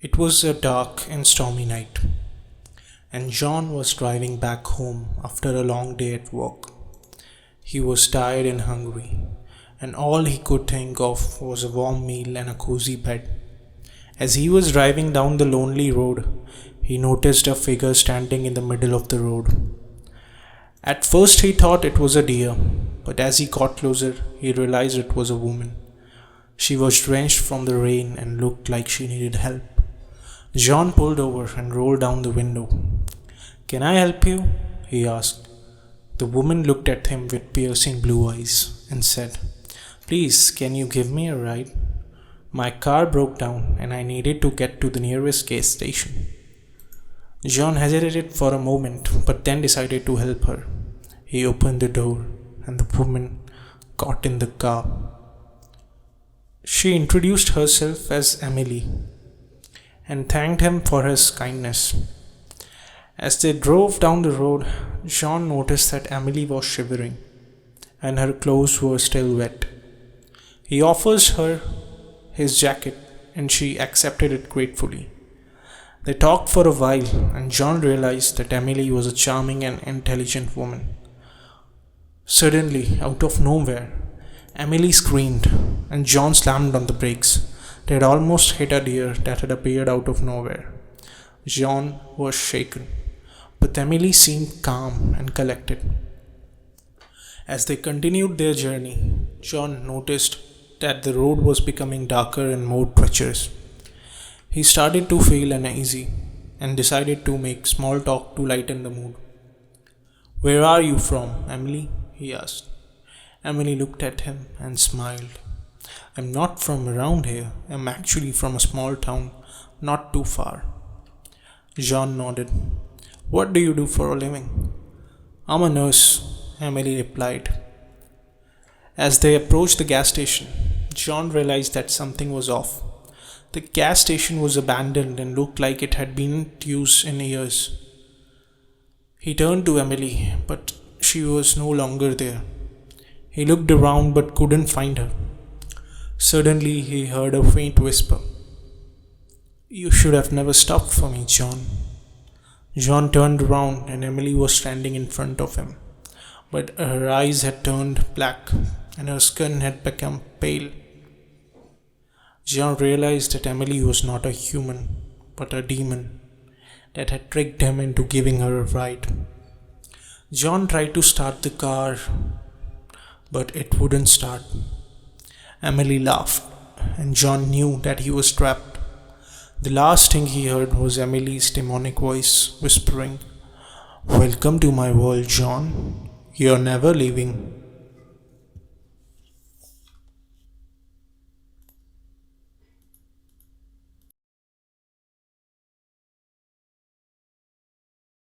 It was a dark and stormy night, and John was driving back home after a long day at work. He was tired and hungry, and all he could think of was a warm meal and a cozy bed. As he was driving down the lonely road, he noticed a figure standing in the middle of the road. At first, he thought it was a deer, but as he got closer, he realized it was a woman. She was drenched from the rain and looked like she needed help. John pulled over and rolled down the window. "Can I help you?" he asked. The woman looked at him with piercing blue eyes and said, "Please, can you give me a ride? My car broke down and I needed to get to the nearest gas station." John hesitated for a moment but then decided to help her. He opened the door and the woman got in the car. She introduced herself as Emily and thanked him for his kindness. As they drove down the road, John noticed that Emily was shivering and her clothes were still wet. He offers her his jacket and she accepted it gratefully. They talked for a while and John realized that Emily was a charming and intelligent woman. Suddenly, out of nowhere, Emily screamed and John slammed on the brakes. They had almost hit a deer that had appeared out of nowhere. John was shaken, but Emily seemed calm and collected. As they continued their journey, John noticed that the road was becoming darker and more treacherous. He started to feel uneasy and decided to make small talk to lighten the mood. "Where are you from, Emily?" he asked. Emily looked at him and smiled. "I'm not from around here. I'm actually from a small town not too far." John nodded. "What do you do for a living?" "I'm a nurse," Emily replied. As they approached the gas station, John realized that something was off. The gas station was abandoned and looked like it had been used in years. He turned to Emily, but she was no longer there. He looked around but couldn't find her. Suddenly, he heard a faint whisper. "You should have never stopped for me, John." John turned around and Emily was standing in front of him, but her eyes had turned black and her skin had become pale. John realized that Emily was not a human, but a demon that had tricked him into giving her a ride. John tried to start the car, but it wouldn't start. Emily laughed, and John knew that he was trapped. The last thing he heard was Emily's demonic voice whispering, "Welcome to my world, John. You're never leaving."